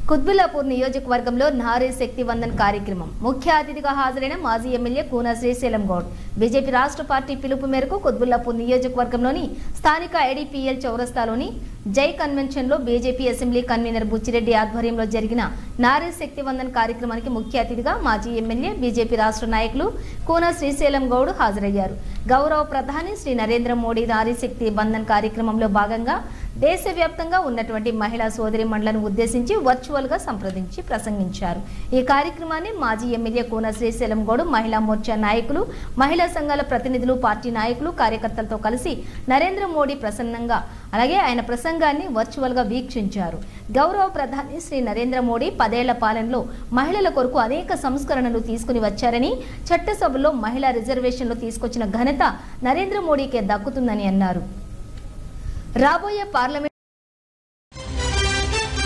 కుత్బుల్లాపూర్ నియోజకవర్గంలో నారీ శక్తి వందన్ కార్యక్రమం ముఖ్య అతిథిగా హాజరైన మాజీ ఎమ్మెల్యే కూన శ్రీశైలం గౌడ్ బీజేపీ రాష్ట్ర పార్టీ పిలుపు మేరకు కుత్బుల్లాపూర్ నియోజకవర్గంలోని స్థానిక ఐడిపిఎల్ చౌరస్తాలోని జై కన్వెన్షన్ లో బీజేపీ అసెంబ్లీ కన్వీనర్ బుచ్చిరెడ్డి ఆధ్వర్యంలో జరిగిన నారీ శక్తి వందన్ కార్యక్రమానికి ముఖ్య అతిథిగా మాజీ ఎమ్మెల్యే బీజేపీ రాష్ట్ర నాయకులు కూన శ్రీశైలం గౌడ్ హాజరయ్యారు. గౌరవ ప్రధాని శ్రీ నరేంద్ర మోడీ నారీ శక్తి వందన్ కార్యక్రమంలో భాగంగా దేశవ్యాప్తంగా ఉన్నటువంటి మహిళా సోదరీమణులను ఉద్దేశించి వర్చువల్ గా సంప్రదించి ప్రసంగించారు. ఈ కార్యక్రమాన్ని మాజీ ఎమ్మెల్యే కూన శ్రీశైలం గౌడ్ మహిళా మోర్చా నాయకులు, మహిళా సంఘాల ప్రతినిధులు, పార్టీ నాయకులు, కార్యకర్తలతో కలిసి నరేంద్ర మోడీ ప్రసన్నంగా అలాగే ఆయన ప్రసంగాన్ని వర్చువల్ గా వీక్షించారు. గౌరవ ప్రధాని శ్రీ నరేంద్ర మోడీ 10 ఏళ్ల పాలనలో మహిళల కొరకు అనేక సంస్కరణలు తీసుకుని వచ్చారని, చట్టసభలో మహిళా రిజర్వేషన్లు తీసుకొచ్చిన ఘనత నరేంద్ర మోడీకే దక్కుతుందని అన్నారు. రాబోయే పార్లమెంట్